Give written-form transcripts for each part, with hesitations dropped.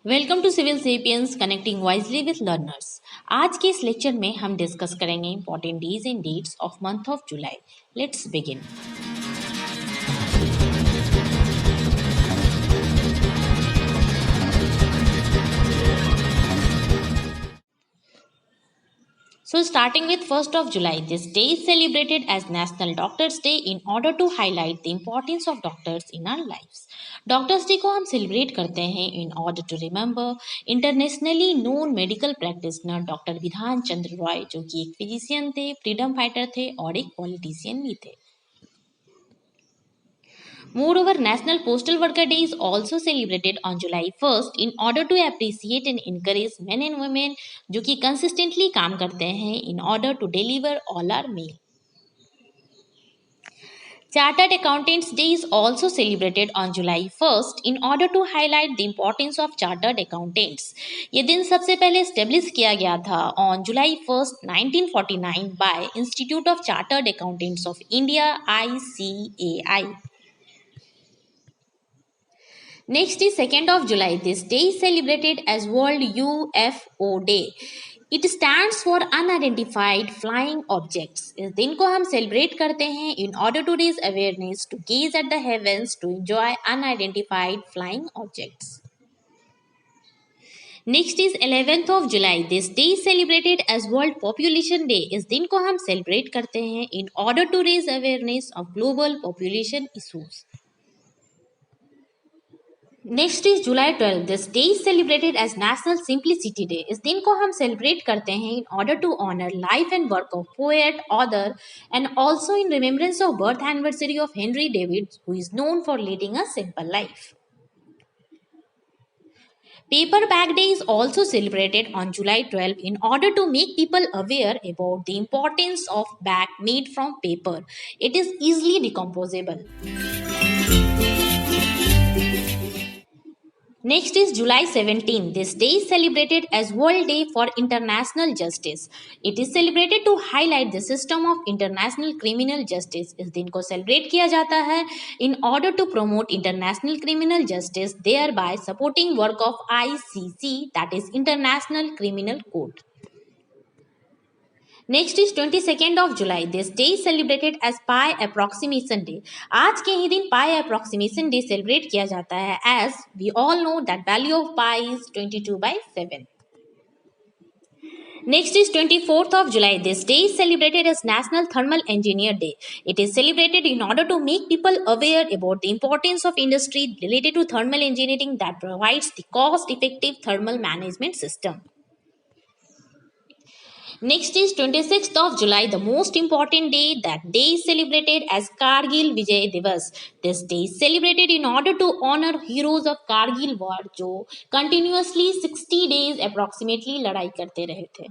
Welcome to civil sapiens connecting wisely with learners. आज के इस लेक्चर में हम डिस्कस करेंगे important days and dates of month of July. Let's begin. So starting with 1st of July, this day is celebrated as National Doctors Day in order to highlight the importance of doctors in our lives. Doctors Day को हम celebrate करते हैं in order to remember internationally known medical practitioner doctor Bidhan Chandra Roy, जो कि एक physician थे, freedom fighter थे और एक पॉलिटिशियन भी थे। Moreover, National Postal Worker Day is also celebrated on July 1st in order to appreciate and encourage men and women जो कि consistently काम करते हैं in order to deliver all our mail. Chartered Accountants Day is also celebrated on July 1st in order to highlight the importance of chartered accountants. ये दिन सबसे पहले establish किया गया था on July 1st, 1949 by Institute of Chartered Accountants of India (ICAI). Next is 2nd of July. This day is celebrated as World UFO Day. It stands for Unidentified Flying Objects. इस दिन को हम celebrate करते हैं in order to raise awareness, to gaze at the heavens, to enjoy unidentified flying objects. Next is 11th of July. This day is celebrated as World Population Day. इस दिन को हम celebrate करते हैं in order to raise awareness of global population issues. Next is July 12। This day is celebrated as national simplicity day. इस दिन को हम सेलिब्रेट करते हैं in order to honour life and work of poet, author and also in remembrance of birth anniversary of Henry David, who is known for leading a simple life. Paper Bag Day is also celebrated on July 12 in order to make people aware about the importance of bag made from paper. It is easily decomposable. Next is July 17. This day is celebrated as World Day for International Justice. It is celebrated to highlight the system of international criminal justice. इस दिन को celebrate किया जाता है in order to promote international criminal justice, thereby supporting work of ICC, that is International Criminal Court. Next is 22nd of July. This day is celebrated as pi approximation day. आज के ही दिन पाई approximation day celebrate किया जाता है as we all know that value of pi is 22/7. Next is 24th of July. This day is celebrated as National Thermal Engineer Day. It is celebrated in order to make people aware about the importance of industry related to thermal engineering that provides the cost-effective thermal management system. Next is 26th of July, the most important day. That day is celebrated as Kargil Vijay Divas. This day is celebrated in order to honor heroes of Kargil war, जो continuously 60 days approximately लड़ाई करते रहे थे.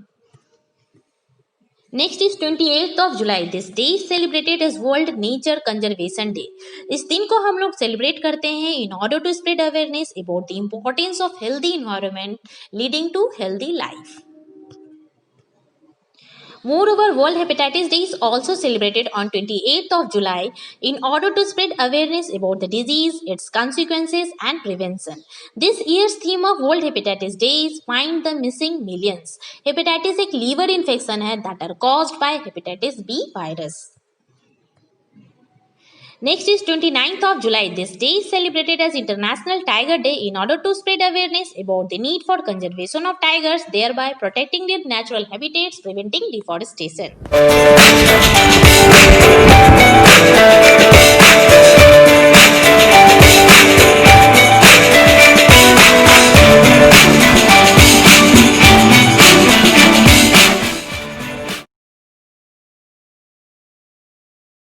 Next is 28th of July. This day is celebrated as World Nature Conservation Day. इस दिन को हम लोग celebrate करते हैं in order to spread awareness about the importance of healthy environment leading to healthy life. Moreover, World Hepatitis Day is also celebrated on 28th of July in order to spread awareness about the disease, its consequences and prevention. This year's theme of World Hepatitis Day is Find the Missing Millions. Hepatitis एक liver infection है that are caused by hepatitis B virus. Next is 29th of July. This day is celebrated as International Tiger Day in order to spread awareness about the need for conservation of tigers, thereby protecting their natural habitats, preventing deforestation.